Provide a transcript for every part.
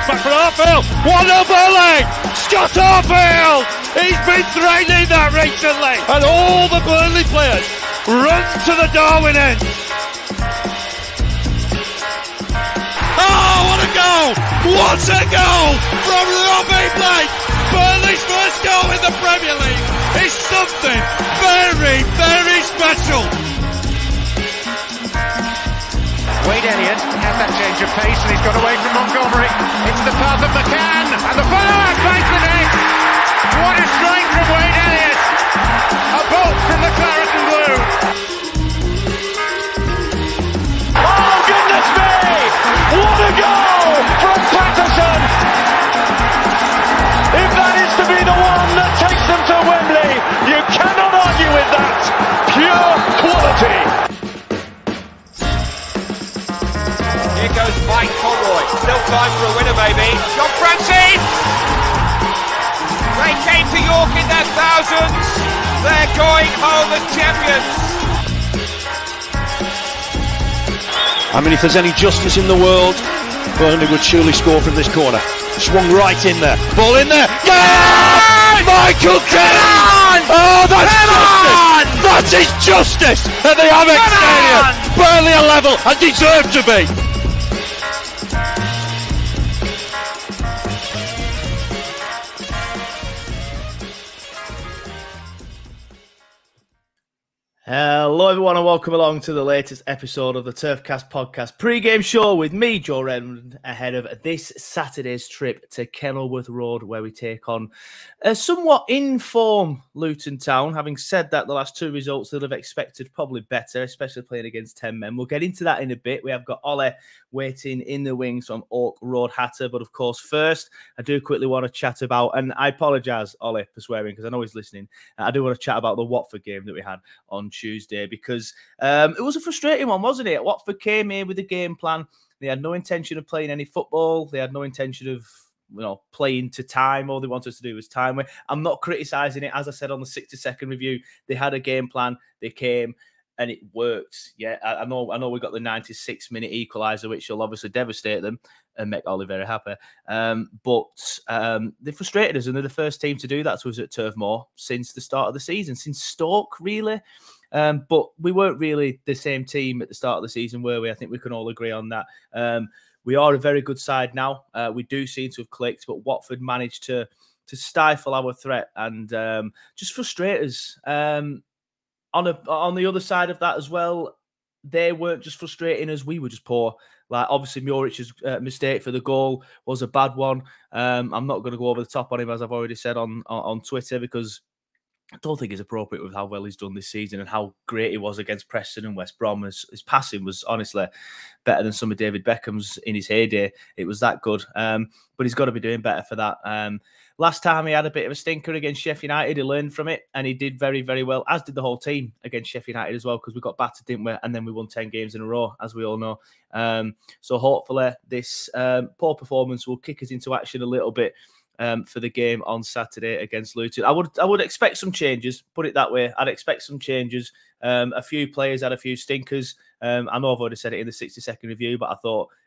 back for Harfield. 1-0 Burnley. Scott Harfield. He's been threatening that recently. And all the Burnley players run to the Darwin end. Oh, what a goal! What a goal from Robbie Blake! Burnley's first goal in the Premier League is something very, very special. Wade Elliott has that change of pace and he's got away from Montgomery. It's the path of McCann and the follow-up finds the net. What a strike from Wade Elliott! A bolt from the Claret and Blue. Oh goodness me! What a goal from Patterson! If that is to be the one that takes them to Wembley, you cannot argue with that. Pure quality. Here goes Mike Conroy. Still time for a winner, maybe. John Francis! They came to York in their thousands. They're going home as champions. I mean, if there's any justice in the world, Burnley would surely score from this corner. Swung right in there. Ball in there. Yeah! Michael Kelly! Oh, that's justice! That is justice at the Amex Stadium. Burnley are level and deserve to be. Hello everyone and welcome along to the latest episode of the Turfcast podcast pre-game show with me, Joe Redmond, ahead of this Saturday's trip to Kenilworth Road where we take on a somewhat in-form Luton Town. Having said that, the last two results they'll have expected probably better, especially playing against 10 men. We'll get into that in a bit. We have got Ollie waiting in the wings from Oak Road Hatter, but of course first I do quickly want to chat about, and I apologise Ollie for swearing because I know he's listening, I do want to chat about the Watford game that we had on Tuesday because it was a frustrating one, wasn't it? Watford came here with a game plan. They had no intention of playing any football. They had no intention of playing to time. All they wanted to do was time. I'm not criticising it. As I said on the 60-second review, they had a game plan. They came and it worked. Yeah, I know we got the 96-minute equaliser, which will obviously devastate them and make Ollie very happy. But they frustrated us, and they're the first team to do that to us at Turf Moor since the start of the season, since Stoke, really. But we weren't really the same team at the start of the season, were we? I think we can all agree on that. We are a very good side now. We do seem to have clicked, but Watford managed to stifle our threat and just frustrate us. On the other side of that as well, they weren't just frustrating us, we were just poor. Like, obviously, Murich's mistake for the goal was a bad one. I'm not going to go over the top on him, as I've already said on Twitter, because I don't think it's appropriate with how well he's done this season and how great he was against Preston and West Brom. His passing was honestly better than some of David Beckham's in his heyday. It was that good. But he's got to be doing better for that. Last time he had a bit of a stinker against Sheffield United, he learned from it and he did very, very well, as did the whole team against Sheffield United as well, because we got battered, didn't we? And then we won 10 games in a row, as we all know. So hopefully this poor performance will kick us into action a little bit for the game on Saturday against Luton. I would expect some changes, put it that way. I'd expect some changes. A few players had a few stinkers. I know I've already said it in the 60-second review, but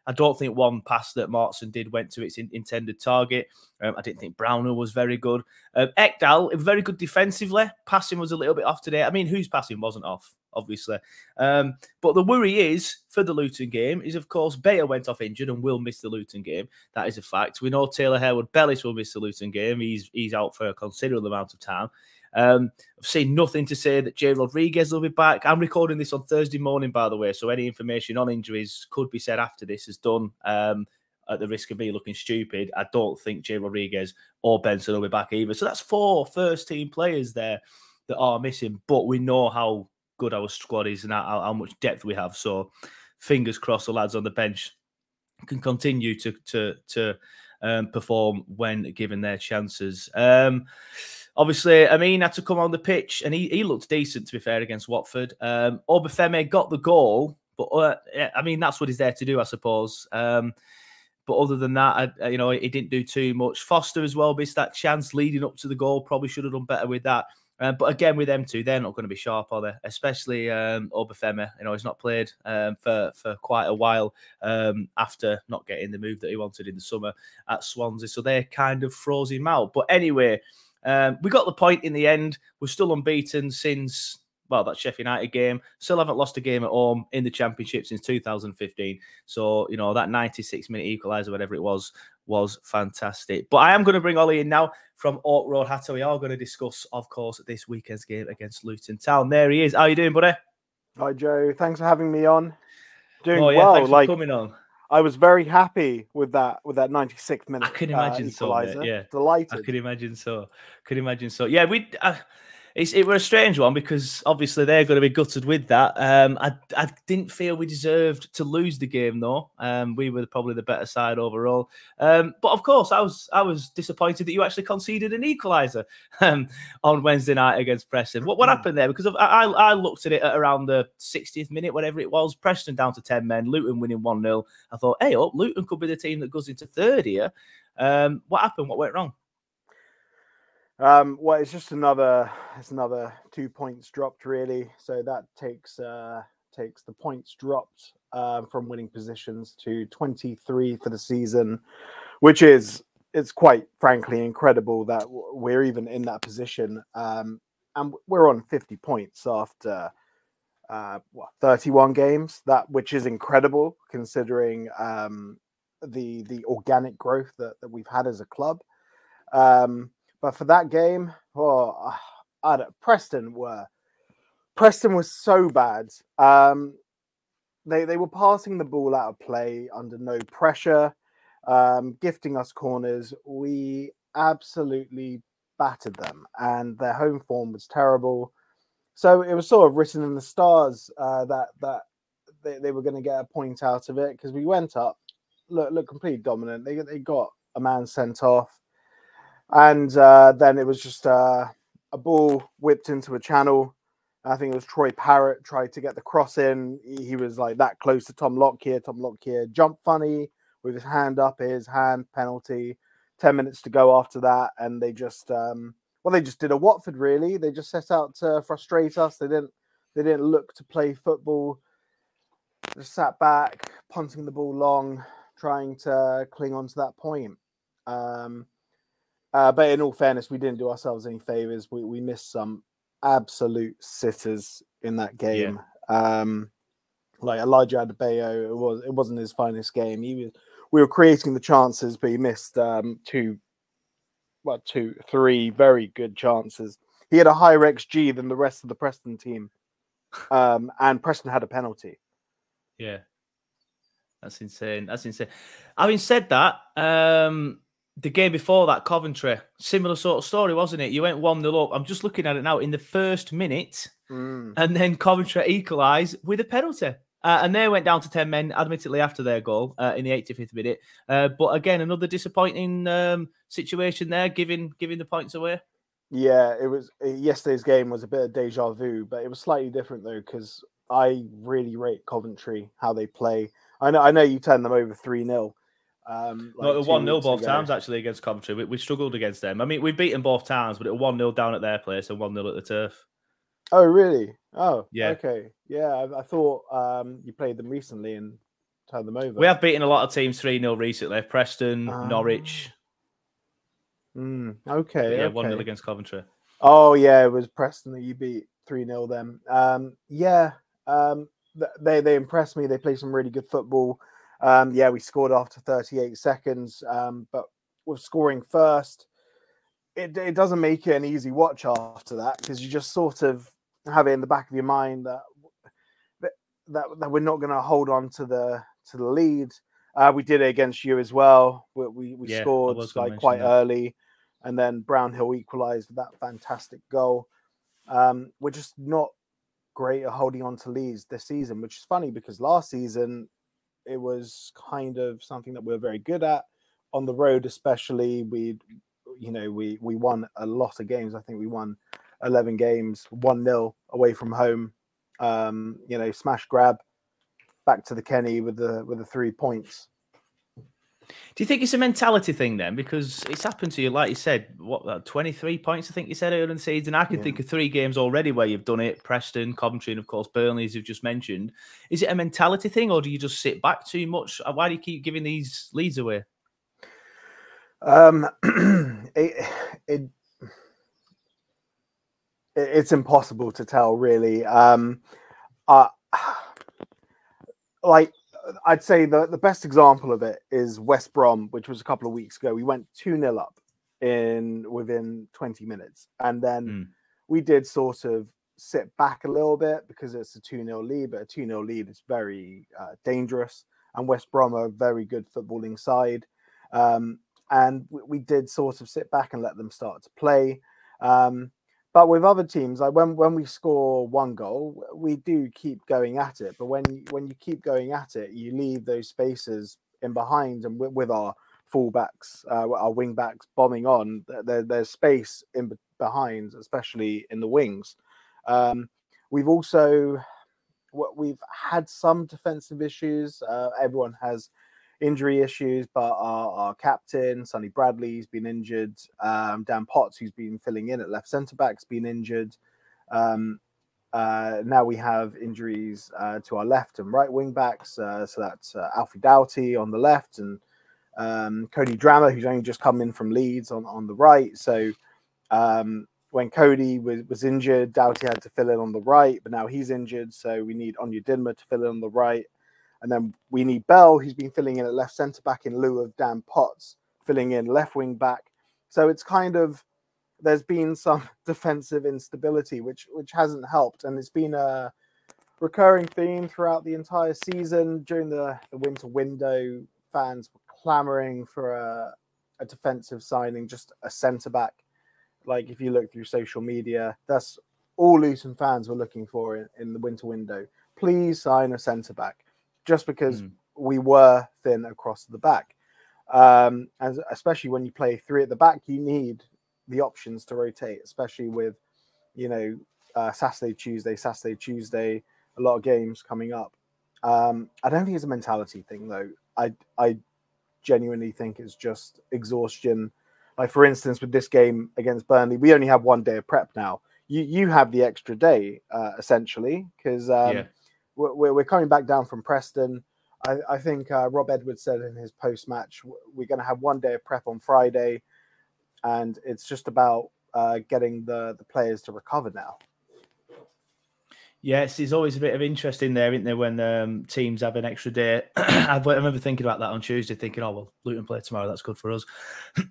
I don't think one pass that Martson did went to its intended target. I didn't think Brownhill was very good. Ekdal, very good defensively. Passing was a little bit off today. I mean, whose passing wasn't off, obviously. But the worry is, for the Luton game, is, of course, Bayer went off injured and will miss the Luton game. That is a fact. We know Taylor Harewood-Bellis will miss the Luton game. He's out for a considerable amount of time. I've seen nothing to say that Jay Rodriguez will be back. I'm recording this on Thursday morning, by the way, so any information on injuries could be said after this is done. At the risk of me looking stupid, I don't think Jay Rodriguez or Benson will be back either. So that's 4 first-team players there that are missing, but we know how good our squad is and how much depth we have. So fingers crossed the lads on the bench can continue to perform when given their chances. Obviously, Amin had to come on the pitch, and he looked decent, to be fair, against Watford. Obafemi got the goal, but I mean, that's what he's there to do, I suppose. But other than that, he didn't do too much. Foster as well missed that chance leading up to the goal. Probably should have done better with that. But again, with them two, they're not going to be sharp, are they? Especially Obafemi. He's not played for quite a while after not getting the move that he wanted in the summer at Swansea. So they kind of froze him out. But anyway, we got the point in the end. We're still unbeaten since, well, that Sheffield United game. Still haven't lost a game at home in the Championship since 2015. So, that 96-minute equaliser, whatever it was fantastic. But I am going to bring Ollie in now from Oak Road Hatter. We are going to discuss, of course, this weekend's game against Luton Town. There he is. How are you doing, buddy? Hi, Joe. Thanks for having me on. Doing well. Thanks for coming on. I was very happy with that 96th minute. I can imagine equaliser. So. Mate. Yeah, delighted. I could imagine so. Yeah, it was a strange one because obviously they're going to be gutted with that. I didn't feel we deserved to lose the game though. We were probably the better side overall. But of course, I was disappointed that you actually conceded an equaliser on Wednesday night against Preston. What happened there? Because I looked at it at around the 60th minute, whatever it was. Preston down to 10 men, Luton winning 1-0. I thought, hey, Luton could be the team that goes into third here. What happened? What went wrong? Well, it's another 2 points dropped really. So that takes the points dropped from winning positions to 23 for the season, which it's quite frankly incredible that we're even in that position. And we're on 50 points after 31 games, which is incredible considering the organic growth that we've had as a club. But for that game, Preston was so bad. They were passing the ball out of play under no pressure, gifting us corners. We absolutely battered them, and their home form was terrible. So it was sort of written in the stars that they were going to get a point out of it because we went up, look completely dominant. They got a man sent off. And then it was just a ball whipped into a channel. I think it was Troy Parrott tried to get the cross in. He was like that close to Tom Lockyer. Tom Lockyer jumped funny with his hand up, penalty. 10 minutes to go after that. And they just, they just did a Watford really. They just set out to frustrate us. They didn't look to play football. Just sat back, punting the ball long, trying to cling on to that point. But in all fairness, we didn't do ourselves any favors. We missed some absolute sitters in that game. Yeah. Like Elijah Adebayo, it wasn't his finest game. We were creating the chances, but he missed three very good chances. He had a higher XG than the rest of the Preston team, and Preston had a penalty. Yeah, that's insane. Having said that, the game before that, Coventry, similar sort of story, wasn't it? You went 1-0 up. I'm just looking at it now in the first minute, and then Coventry equalised with a penalty. And they went down to 10 men, admittedly, after their goal in the 85th minute. But again, another disappointing situation there, giving the points away. Yeah, it was. Yesterday's game was a bit of deja vu, but it was slightly different, though, because I really rate Coventry, how they play. I know you turned them over 3-0. No, 1-0 both times actually against Coventry. We struggled against them. I mean, we beat them both times, but it was 1-0 down at their place and 1-0 at the turf. Oh, really? Oh, yeah. Okay. Yeah, I thought you played them recently and turned them over. We have beaten a lot of teams 3-0 recently. Preston, Norwich. Okay. Yeah, 1-0 against Coventry. Oh, yeah, it was Preston that you beat 3-0 them. They impressed me. They played some really good football. We scored after 38 seconds, but with scoring first, it doesn't make it an easy watch after that because you just sort of have it in the back of your mind that we're not going to hold on to the lead. We did it against you as well. We scored quite early, and then Brownhill equalised with that fantastic goal. We're just not great at holding on to leads this season, which is funny because last season it was kind of something that we were very good at on the road, especially. We won a lot of games. I think we won 11 games, 1-0 away from home. Smash grab back to the Kenny with the 3 points. Do you think it's a mentality thing then? Because it's happened to you, like you said, 23 points, I think you said earlier in the season. I can think of 3 games already where you've done it. Preston, Coventry, and of course, Burnley, as you've just mentioned. Is it a mentality thing, or do you just sit back too much? Why do you keep giving these leads away? It's impossible to tell, really. Like, I'd say the best example of it is West Brom, which was a couple of weeks ago. We went 2-0 up within 20 minutes. And then we did sort of sit back a little bit because it's a 2-0 lead, but a 2-0 lead is very dangerous. And West Brom are a very good footballing side. And we did sort of sit back and let them start to play. But with other teams, like when we score 1 goal, we do keep going at it. But when you keep going at it, you leave those spaces in behind. And with our fullbacks, our wing backs bombing on, there's space in behind, especially in the wings. We've had some defensive issues. Everyone has injury issues, but our captain, Sonny Bradley's been injured. Dan Potts, who's been filling in at left centre-back, has been injured. Now we have injuries to our left and right wing-backs. So that's Alfie Doughty on the left and Cody Drammer, who's only just come in from Leeds on the right. So when Cody was injured, Doughty had to fill in on the right, but now he's injured. So we need Onyedinma Dinma to fill in on the right. And then we need Bell, who's been filling in at left centre-back in lieu of Dan Potts, filling in left wing-back. So it's kind of, there's been some defensive instability, which hasn't helped. And it's been a recurring theme throughout the entire season. During the winter window, fans were clamouring for a defensive signing, just a centre-back. Like, if you look through social media, that's all Luton fans were looking for in the winter window. Please sign a centre-back. Just because we were thin across the back. And especially when you play 3 at the back, you need the options to rotate, especially with, Saturday, Tuesday, a lot of games coming up. I don't think it's a mentality thing, though. I genuinely think it's just exhaustion. Like, for instance, with this game against Burnley, we only have 1 day of prep now. You have the extra day, essentially, because... We're coming back down from Preston. I think Rob Edwards said in his post-match, we're going to have 1 day of prep on Friday, and it's just about getting the players to recover now. Yes, there's always a bit of interest in there, isn't there, when teams have an extra day. I remember thinking about that on Tuesday, thinking, oh, well, Luton play tomorrow, that's good for us.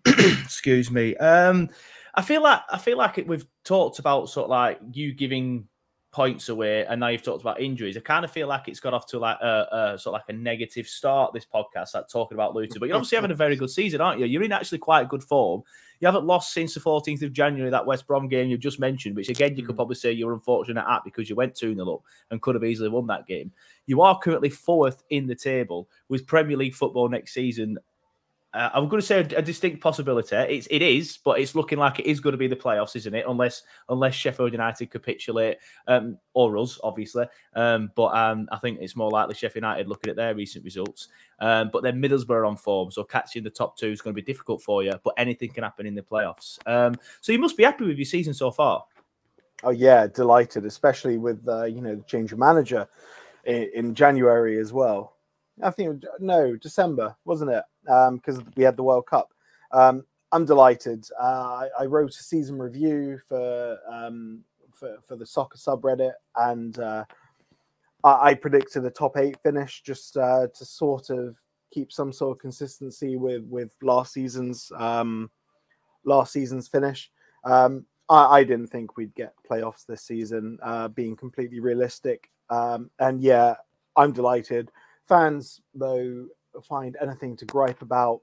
Excuse me. I feel like we've talked about sort of like you giving points away, and now you've talked about injuries. I kind of feel like it's got off to like a sort of like a negative start, this podcast, like talking about Luton. But you're obviously having a very good season, aren't you? You're in actually quite good form. You haven't lost since the 14th of January, that West Brom game you just mentioned, which again you could probably say you're unfortunate at because you went 2-0 up and could have easily won that game. You are currently 4th in the table with Premier League football next season. I'm going to say a distinct possibility. It is, but it's looking like it is going to be the playoffs, isn't it? Unless Sheffield United capitulate, or us, obviously. But I think it's more likely Sheffield United looking at their recent results. But then Middlesbrough on form, so catching the top 2 is going to be difficult for you. But anything can happen in the playoffs. So you must be happy with your season so far. Oh yeah, delighted, especially with the change of manager in January as well. I think December, wasn't it? Because we had the World Cup. I'm delighted. I wrote a season review for the soccer subreddit, and I predicted a top 8 finish just to sort of keep some sort of consistency with last season's finish. I didn't think we'd get playoffs this season, being completely realistic. And yeah, I'm delighted. Fans, though, find anything to gripe about,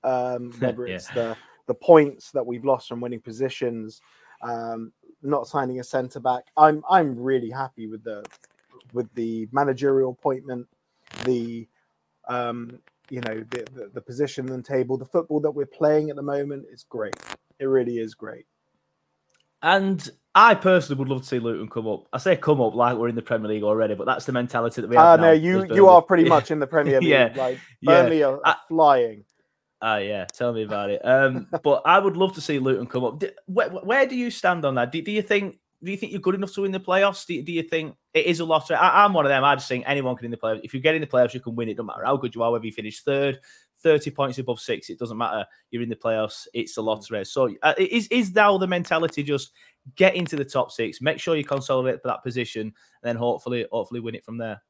whether it's the points that we've lost from winning positions, not signing a centre back. I'm really happy with the managerial appointment, the position and table, the football that we're playing at the moment is great. It really is great. And I personally would love to see Luton come up. I say come up like we're in the Premier League already, but that's the mentality that we have now. No, you are pretty much in the Premier League. Like, Burnley are flying. Yeah, tell me about it. But I would love to see Luton come up. Where do you stand on that? Do you think you're good enough to win the playoffs? Do you think it is a lottery? I'm one of them. I just think anyone can in the playoffs. If you get in the playoffs, you can win it. No matter how good you are, whether you finish third, 30 points above 6, it doesn't matter. You're in the playoffs. It's a lottery. So is now the mentality just get into the top 6, make sure you consolidate that position, and then hopefully win it from there?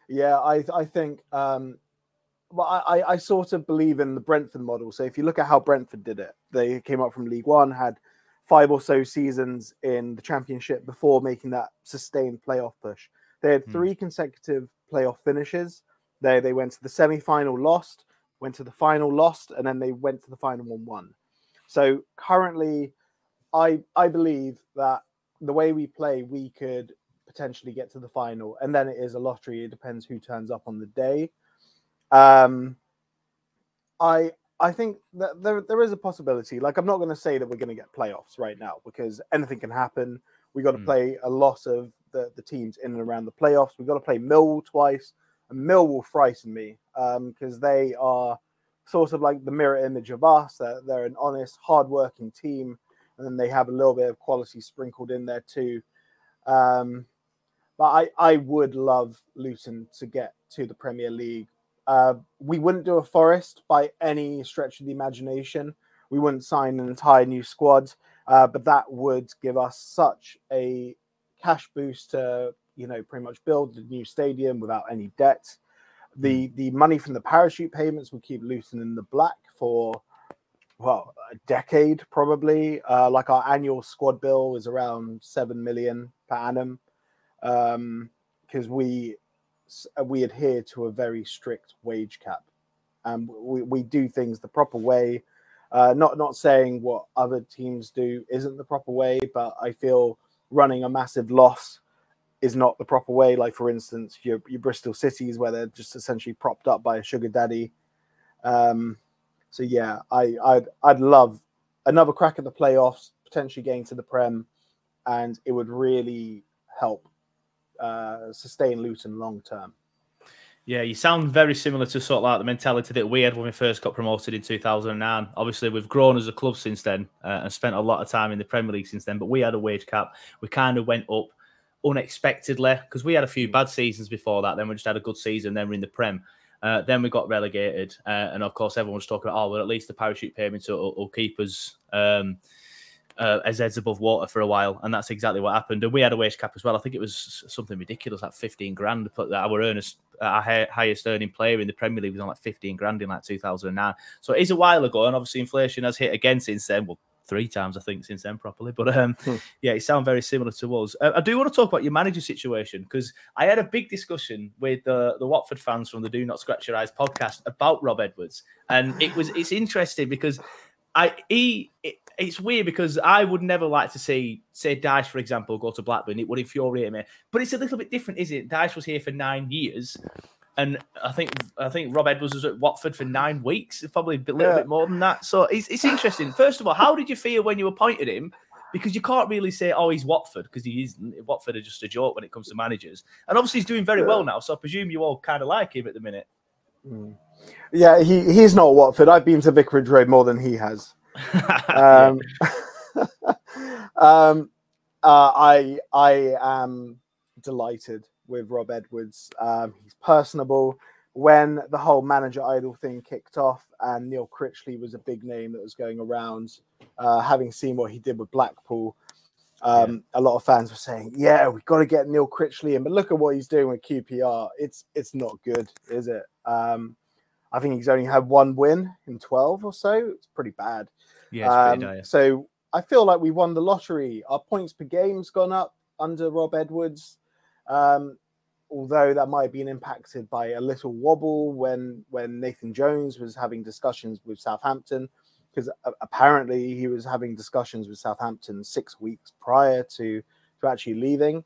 Yeah, I think. Well, I sort of believe in the Brentford model. So if you look at how Brentford did it, they came up from League One, had 5 or so seasons in the Championship before making that sustained playoff push. They had 3 consecutive playoff finishes. They went to the semi-final, lost, went to the final, lost, and then they went to the final and won. So currently, I believe that the way we play, we could potentially get to the final. And then it is a lottery. It depends who turns up on the day. I think that there is a possibility. Like, I'm not going to say that we're going to get playoffs right now because anything can happen. We got to play a lot of the teams in and around the playoffs. We've got to play Millwall twice, and Millwall will frighten me because they are sort of like the mirror image of us. They're an honest, hardworking team, and then they have a little bit of quality sprinkled in there too. But I would love Luton to get to the Premier League. We wouldn't do a Forest by any stretch of the imagination. We wouldn't sign an entire new squad, but that would give us such a cash boost to, pretty much build a new stadium without any debt. The money from the parachute payments would keep Luton in the black for, well, a decade probably. Like our annual squad bill is around 7 million per annum, because we adhere to a very strict wage cap, and we do things the proper way. Not saying what other teams do isn't the proper way, but I feel running a massive loss is not the proper way. Like, for instance, your Bristol Cities, where they're just essentially propped up by a sugar daddy. So yeah, I'd love another crack at the playoffs, potentially getting to the Prem, and it would really help sustain Luton long term. Yeah, you sound very similar to sort of like the mentality that we had when we first got promoted in 2009. Obviously, we've grown as a club since then and spent a lot of time in the Premier League since then, but we had a wage cap. We kind of went up unexpectedly because we had a few bad seasons before that. Then we just had a good season. Then we're in the Prem. Then we got relegated. And of course, everyone's talking about, well, at least the parachute payments will keep us as heads above water for a while, and that's exactly what happened. And we had a wage cap as well. I think it was something ridiculous, like 15 grand. But our highest earning player in the Premier League was on like 15 grand in like 2009. So it is a while ago, and obviously inflation has hit again since then. Well, 3 times I think since then properly. But yeah, it sounds very similar to us. I do want to talk about your manager situation, because I had a big discussion with the Watford fans from the Do Not Scratch Your Eyes podcast about Rob Edwards, and it's interesting because it's weird because I would never like to see, say, Dyche, for example, go to Blackburn. It would infuriate me. But it's a little bit different, isn't it? Dyche was here for 9 years, and I think Rob Edwards was at Watford for 9 weeks, probably a little bit more than that. So it's interesting. First of all, how did you feel when you appointed him? Because you can't really say, oh, he's Watford, because he isn't. Watford are just a joke when it comes to managers. And obviously he's doing very well now, so I presume you all kind of like him at the minute. Yeah, he's not Watford. I've been to Vicarage Road more than he has. I am delighted with Rob Edwards. He's personable. When the whole manager idol thing kicked off and Neil Critchley was a big name that was going around, having seen what he did with Blackpool, a lot of fans were saying, yeah, we've got to get Neil Critchley in, but look at what he's doing with QPR. It's not good, is it? I think he's only had 1 win in 12 or so. It's pretty bad. Yeah, it's pretty dire. So I feel like we won the lottery. Our points per game's gone up under Rob Edwards, although that might have been impacted by a little wobble when Nathan Jones was having discussions with Southampton, because apparently he was having discussions with Southampton 6 weeks prior to actually leaving,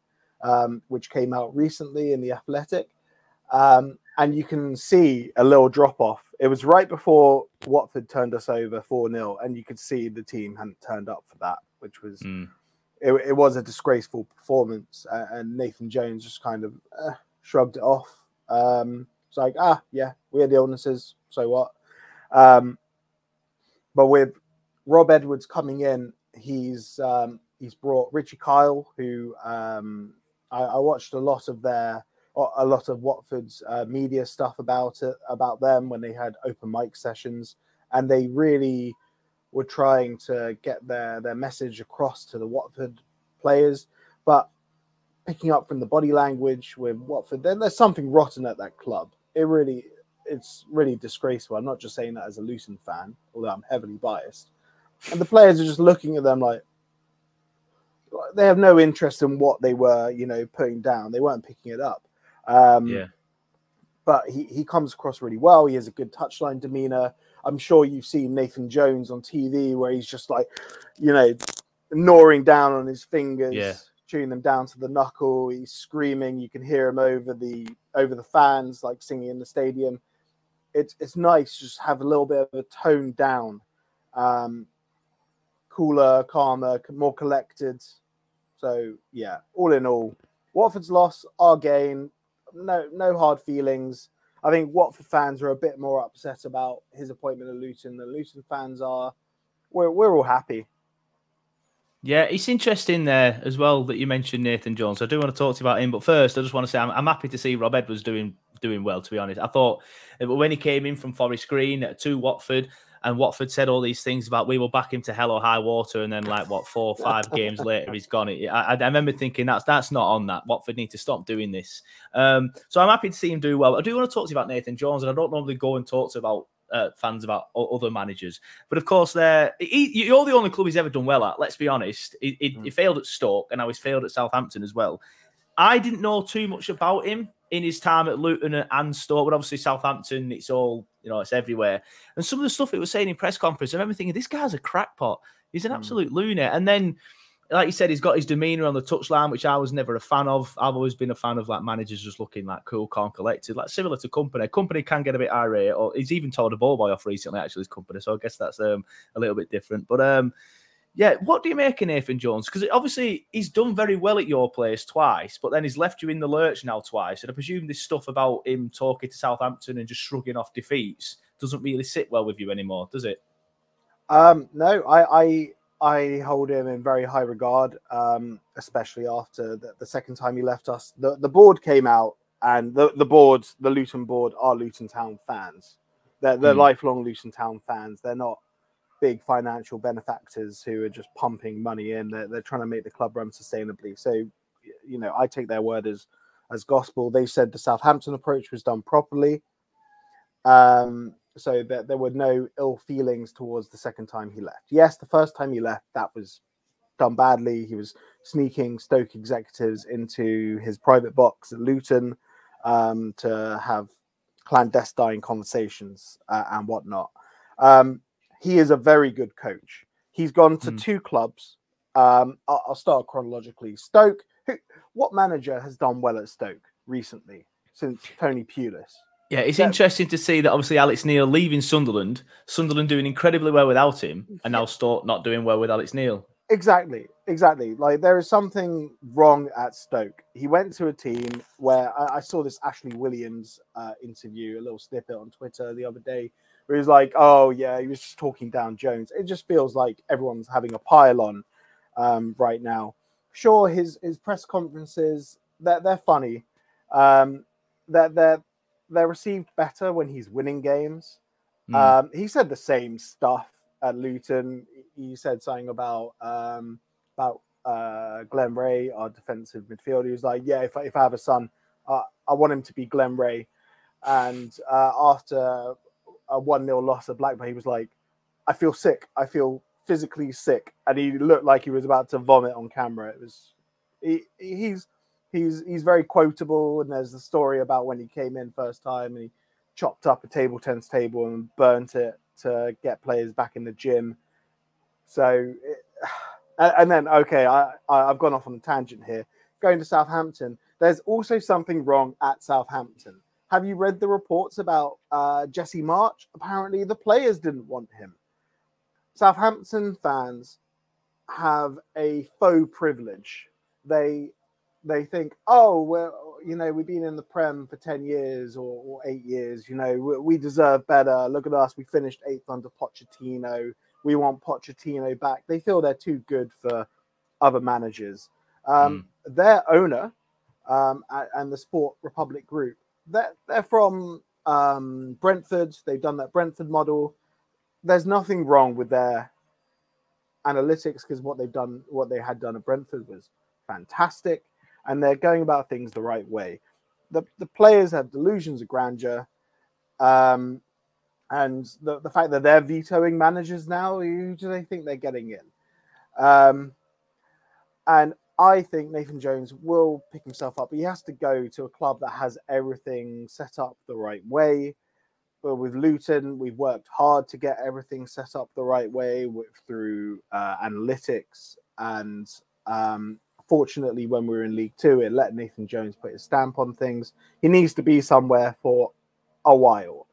which came out recently in The Athletic. And you can see a little drop-off. It was right before Watford turned us over 4-0, and you could see the team hadn't turned up for that, which was it was a disgraceful performance. And Nathan Jones just kind of shrugged it off. It's like, yeah, we had illnesses, so what? But with Rob Edwards coming in, he's brought Richie Kyle, who I watched a lot of Watford's media stuff about them when they had open mic sessions, and they really were trying to get their message across to the Watford players. But picking up from the body language with Watford, then there's something rotten at that club. It's really disgraceful. I'm not just saying that as a Luton fan, although I'm heavily biased. And the players are just looking at them like they have no interest in what they were, putting down. They weren't picking it up. But he comes across really well. He has a good touchline demeanor. I'm sure you've seen Nathan Jones on TV where he's just like, gnawing down on his fingers, chewing them down to the knuckle. He's screaming. You can hear him over the fans, like singing in the stadium. It's nice to just have a little bit of a tone down, cooler, calmer, more collected. So yeah, all in all, Watford's loss, our gain. No hard feelings. I think Watford fans are a bit more upset about his appointment at Luton than Luton fans are. We're all happy. Yeah, it's interesting there as well that you mentioned Nathan Jones. I do want to talk to you about him, but first I just want to say I'm happy to see Rob Edwards doing well, to be honest. I thought when he came in from Forest Green to Watford, and Watford said all these things about we will back him to hell or high water, and then 4 or 5 games later he's gone. I remember thinking that's not on that. Watford need to stop doing this. So I'm happy to see him do well. I do want to talk to you about Nathan Jones, and I don't normally go and talk to about fans about other managers, but of course you're the only club he's ever done well at. Let's be honest. He failed at Stoke, and now he's failed at Southampton as well. I didn't know too much about him in his time at Luton and Stoke, but obviously Southampton, it's all, it's everywhere. And some of the stuff it was saying in press conference, I remember thinking, this guy's a crackpot. He's an absolute loony. And then, like you said, he's got his demeanour on the touchline, which I was never a fan of. I've always been a fan of managers just looking cool, calm, collected, similar to Company. Company can get a bit irate, or he's even told a ball boy off recently, actually, his Company. So I guess that's a little bit different. But yeah, what do you make of Nathan Jones? Because obviously he's done very well at your place twice, but then he's left you in the lurch now twice. And I presume this stuff about him talking to Southampton and just shrugging off defeats doesn't really sit well with you anymore, does it? No, I hold him in very high regard, especially after the second time he left us. The board came out, and the Luton board are Luton Town fans. They're lifelong Luton Town fans. They're not big financial benefactors who are just pumping money in. They're trying to make the club run sustainably. So, I take their word as gospel. They said the Southampton approach was done properly. So that there were no ill feelings towards the second time he left. Yes, the first time he left, that was done badly. He was sneaking Stoke executives into his private box at Luton to have clandestine conversations and whatnot. He is a very good coach. He's gone to 2 clubs. I'll start chronologically. Stoke. What manager has done well at Stoke recently since Tony Pulis? Yeah, it's interesting to see that obviously Alex Neil leaving Sunderland doing incredibly well without him, and now Stoke not doing well with Alex Neil. Exactly. There is something wrong at Stoke. He went to a team where I saw this Ashley Williams interview, a little snippet on Twitter the other day, where he was like, oh yeah, he was just talking down Jones. It just feels like everyone's having a pile on right now. Sure, his press conferences, they're funny. They're received better when he's winning games. He said the same stuff at Luton. He said something about Glenn Ray, our defensive midfielder. He was like, yeah, if I have a son, I want him to be Glenn Ray. And after a 1-0 loss at Blackburn, he was like, I feel sick. I feel physically sick. And he looked like he was about to vomit on camera. It was he's very quotable, and there's the story about when he came in first time and he chopped up a table tennis table and burnt it to get players back in the gym. So, and then, okay, I've gone off on a tangent here. Going to Southampton, there's also something wrong at Southampton. Have you read the reports about Jesse March? Apparently the players didn't want him. Southampton fans have a faux privilege. They think, oh, well, we've been in the Prem for 10 years or 8 years. We deserve better. Look at us. We finished 8th under Pochettino. we want Pochettino back. They feel they're too good for other managers. Their owner and the Sport Republic Group, they're from Brentford. They've done that Brentford model. There's nothing wrong with their analytics because what they had done at Brentford was fantastic, and they're going about things the right way. The players have delusions of grandeur, and the fact that they're vetoing managers now, who do they think they're getting in? And I think Nathan Jones will pick himself up, but he has to go to a club that has everything set up the right way. But with Luton, we've worked hard to get everything set up the right way through analytics. And fortunately, when we were in League Two, it let Nathan Jones put his stamp on things. He needs to be somewhere for a while.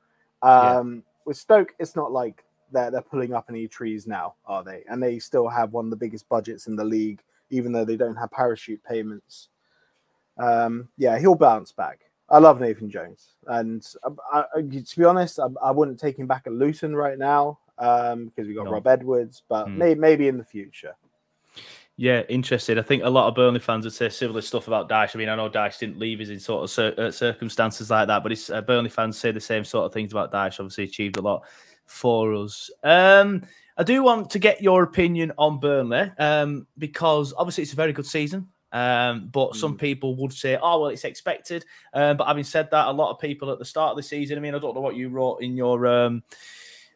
With Stoke, it's not like they're pulling up any trees now, are they? And they still have one of the biggest budgets in the league, even though they don't have parachute payments. He'll bounce back. I love Nathan Jones. And to be honest, I wouldn't take him back at Luton right now because we got Rob Edwards, but maybe in the future. Yeah, interesting. I think a lot of Burnley fans would say similar stuff about Dyche. I mean, I know Dyche didn't leave us in sort of circumstances like that, but Burnley fans say the same sort of things about Dyche. Obviously, achieved a lot for us. I do want to get your opinion on Burnley because obviously it's a very good season. But some people would say, oh, well, it's expected. But having said that, a lot of people at the start of the season, I mean, I don't know what you wrote in your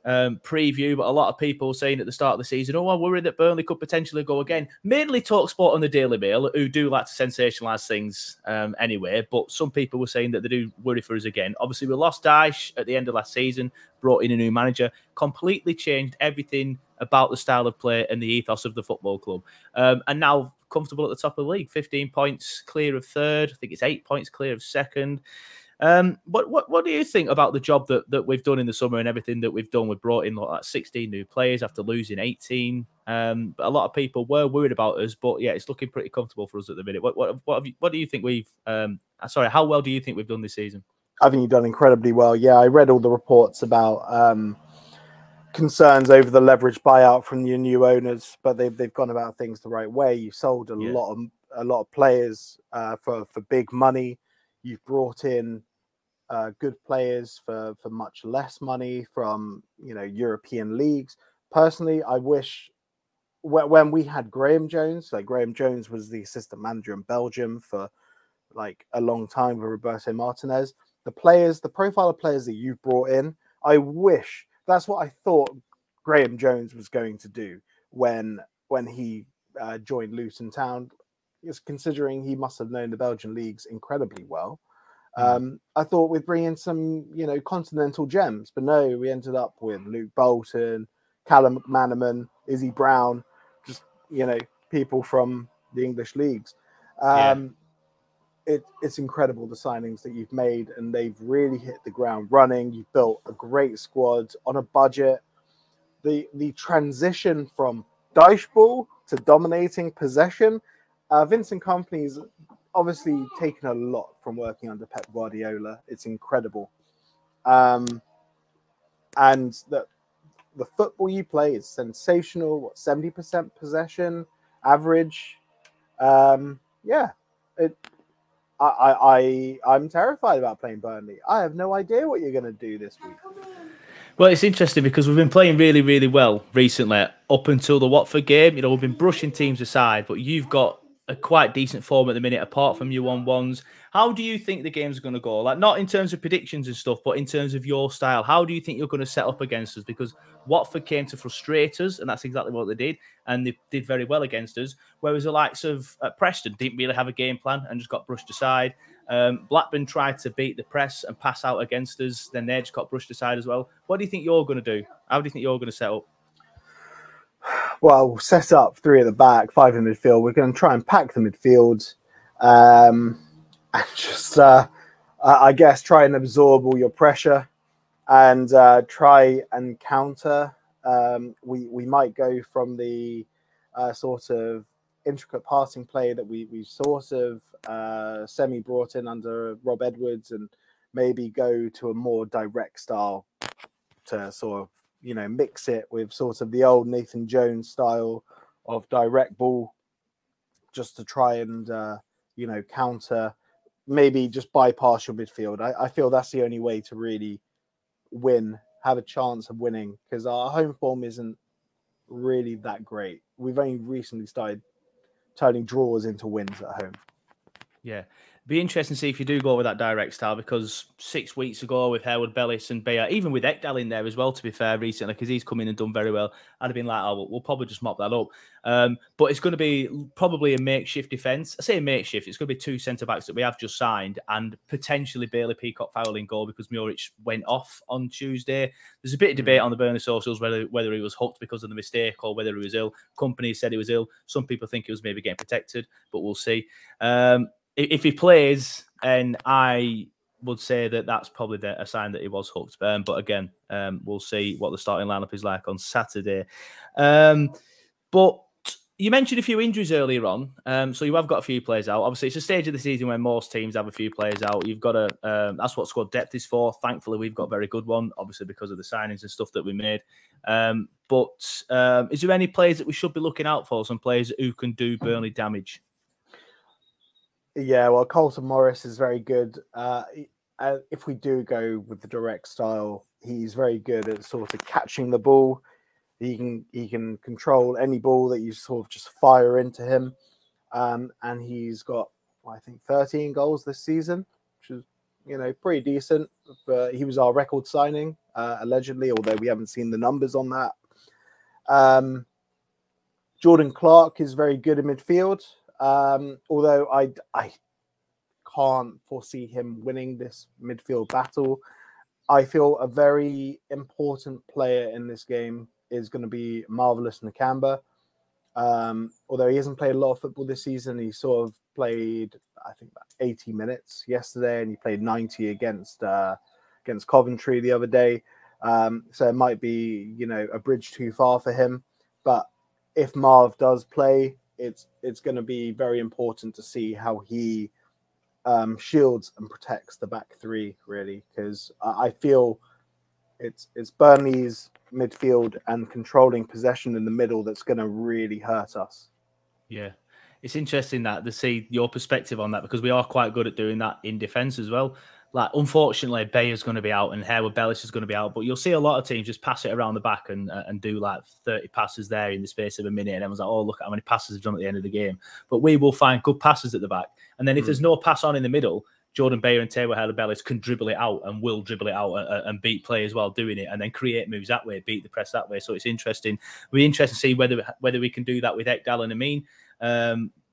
preview, but a lot of people saying at the start of the season, oh, I'm worried that Burnley could potentially go again. Mainly TalkSport and the Daily Mail, who do like to sensationalise things anyway, but some people were saying that they do worry for us again. Obviously, we lost Dyche at the end of last season, brought in a new manager, completely changed everything about the style of play and the ethos of the football club. And now comfortable at the top of the league, 15 points clear of third. I think it's 8 points clear of second. What do you think about the job that we've done in the summer and everything that we've done? We've brought in like 16 new players after losing 18. But a lot of people were worried about us, but yeah, it's looking pretty comfortable for us at the minute. What do you think we've? How well do you think we've done this season? I think you've done incredibly well. Yeah, I read all the reports about concerns over the leverage buyout from your new owners, but they've gone about things the right way. You sold a lot of players for big money. You've brought in good players for much less money from European leagues. Personally, I wish when we had Graham Jones, like Graham Jones was the assistant manager in Belgium for like a long time with Roberto Martinez. The profile of players that you've brought in, I wish that's what I thought Graham Jones was going to do when he joined Luton Town. Just considering he must have known the Belgian leagues incredibly well. I thought we'd bring in some, continental gems, but no, we ended up with Luke Bolton, Callum McManaman, Izzy Brown, just, people from the English leagues. It's incredible the signings that you've made, and they've really hit the ground running. You've built a great squad on a budget. The transition from Dyche ball to dominating possession, Vincent Kompany's obviously taken a lot from working under Pep Guardiola. It's incredible. And the football you play is sensational. 70% possession average? I'm terrified about playing Burnley. I have no idea what you're going to do this week. Well, it's interesting because we've been playing really, really well recently up until the Watford game. We've been brushing teams aside, but you've got a quite decent form at the minute, apart from your 1-1s. How do you think the game's going to go? Like, not in terms of predictions and stuff, but in terms of your style. How do you think you're going to set up against us? Because Watford came to frustrate us, and that's exactly what they did, and they did very well against us. Whereas the likes of Preston didn't really have a game plan and just got brushed aside. Blackburn tried to beat the press and pass out against us, then they just got brushed aside as well. What do you think you're going to do? How do you think you're going to set up? Well, we'll set up 3 at the back, 5 in midfield. We're going to try and pack the midfield and just, I guess, try and absorb all your pressure and try and counter. We might go from the sort of intricate passing play that we sort of semi brought in under Rob Edwards, and maybe go to a more direct style to sort of you know, mix it with sort of the old Nathan Jones style of direct ball, just to try and, you know, counter, maybe just bypass your midfield. I feel that's the only way to really win, have a chance of winning, because our home form isn't really that great. We've only recently started turning draws into wins at home. Yeah. Be interesting to see if you do go with that direct style, because 6 weeks ago with Harewood, Bellis and Bayer, even with Ekdal in there as well, to be fair, recently, because he's come in and done very well, I'd have been like, oh, we'll probably just mop that up. But it's going to be probably a makeshift defence. I say makeshift, it's going to be 2 centre-backs that we have just signed, and potentially Bailey Peacock fouling goal because Muric went off on Tuesday. There's a bit of debate on the Burnley socials whether he was hooked because of the mistake or whether he was ill. Company said he was ill. Some people think he was maybe getting protected, but we'll see. If he plays, and I would say that that's probably a sign that he was hooked. But again, we'll see what the starting lineup is like on Saturday. But you mentioned a few injuries earlier on, so you have got a few players out. Obviously, it's a stage of the season where most teams have a few players out. You've got that's what squad depth is for. Thankfully, we've got a very good one, obviously because of the signings and stuff that we made. But is there any players that we should be looking out for? Some players who can do Burnley damage? Yeah, well, Colton Morris is very good. If we do go with the direct style, he's very good at sort of catching the ball. He can control any ball that you sort of just fire into him. And he's got, I think, 13 goals this season, which is, you know, pretty decent. But he was our record signing, allegedly, although we haven't seen the numbers on that. Jordan Clark is very good in midfield. Although I can't foresee him winning this midfield battle. I feel a very important player in this game is going to be Marvelous Nakamba. Although he hasn't played a lot of football this season, he sort of played, I think, about 80 minutes yesterday, and he played 90 against Coventry the other day. So it might be, you know, a bridge too far for him. But if Marv does play, it's going to be very important to see how he shields and protects the back three, really, because I feel it's Burnley's midfield and controlling possession in the middle that's going to really hurt us. Yeah, it's interesting that to see your perspective on that, because we are quite good at doing that in defence as well. Like, unfortunately, Bayer's going to be out and Harewood Bellis is going to be out, but you'll see a lot of teams just pass it around the back and do like 30 passes there in the space of a minute, and everyone's like, oh, look at how many passes they've done at the end of the game. But we will find good passes at the back, and then if there's no pass on in the middle, Jordan Bayer and Harewood Bellis can dribble it out and will dribble it out and beat players while doing it, and then create moves that way, beat the press that way. So it's interesting. We're interested to see whether we can do that with Ekdal and Amin.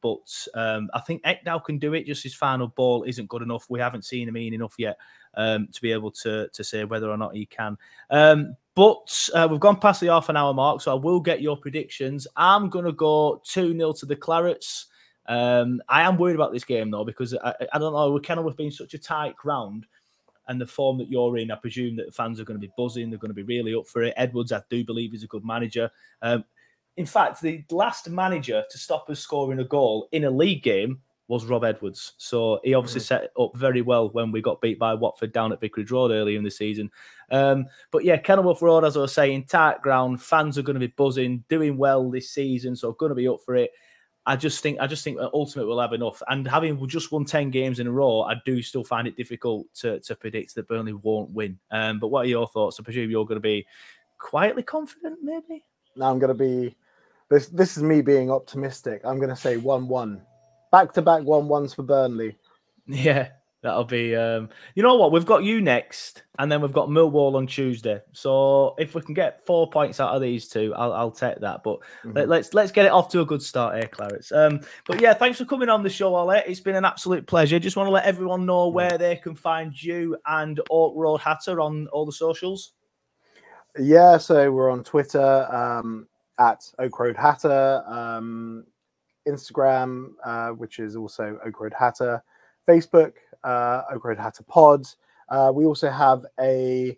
But I think Ekdal can do it. Just his final ball isn't good enough. We haven't seen Amin enough yet to be able to say whether or not he can. But we've gone past the half an hour mark, so I will get your predictions. I'm going to go 2-0 to the Clarets. I am worried about this game, though, because I don't know. We're kind of being such a tight ground, and the form that you're in, I presume that the fans are going to be buzzing. They're going to be really up for it. Edwards, I do believe, is a good manager. In fact, the last manager to stop us scoring a goal in a league game was Rob Edwards. So he obviously set it up very well when we got beat by Watford down at Vicarage Road earlier in the season. But yeah, Kenilworth Road, as I was saying, tight ground. Fans are going to be buzzing, doing well this season, so going to be up for it. I just think ultimately we'll have enough. And having just won 10 games in a row, I do still find it difficult to predict that Burnley won't win. But what are your thoughts? I presume you're going to be quietly confident, maybe? Now I'm going to be... This is me being optimistic. I'm going to say 1-1. Back-to-back 1-1s for Burnley. Yeah, that'll be... you know what? We've got you next, and then we've got Millwall on Tuesday. So if we can get 4 points out of these two, I'll take that. But let's get it off to a good start here, Clarets. But yeah, thanks for coming on the show, Ollie. It's been an absolute pleasure. Just want to let everyone know where they can find you and Oak Road Hatter on all the socials. Yeah, so we're on Twitter, at Oak Road Hatter, Instagram, which is also Oak Road Hatter, Facebook, Oak Road Hatter Pod. We also have a,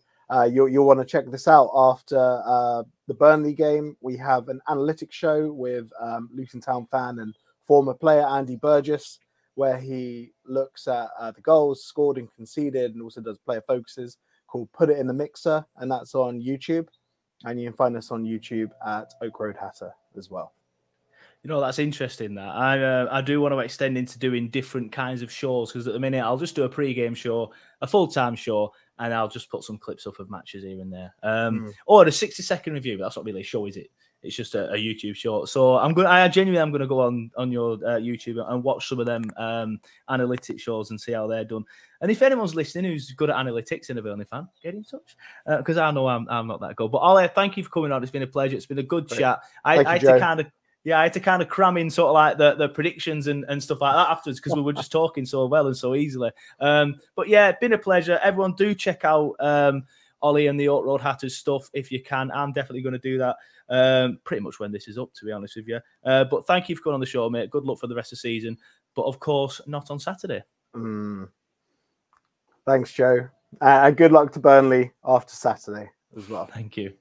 you'll want to check this out after the Burnley game. We have an analytics show with Luton Town fan and former player Andy Burgess, where he looks at the goals scored and conceded and also does player focuses, called Put It in the Mixer, and that's on YouTube. And you can find us on YouTube at Oak Road Hatter as well. You know, that's interesting. That I do want to extend into doing different kinds of shows, because at the minute I'll just do a pre-game show, a full-time show, and I'll just put some clips up of matches here and there. Or a 60-second review. But that's not really a show, is it? It's just a YouTube show. So I genuinely am going to go on your YouTube and watch some of them analytics shows and see how they're done. And if anyone's listening who's good at analytics and a Burnley fan, get in touch, because I know I'm not that good. But Ollie, thank you for coming on. It's been a pleasure. It's been a good chat. I had to kind of cram in sort of like the predictions and stuff like that afterwards, because we were just talking so well and so easily. But yeah, it's been a pleasure. Everyone do check out Ollie and the Oak Road Hatters stuff if you can. I'm definitely going to do that pretty much when this is up, to be honest with you. But thank you for coming on the show, mate. Good luck for the rest of the season. But of course, not on Saturday. Thanks, Joe. And good luck to Burnley after Saturday as well. Thank you.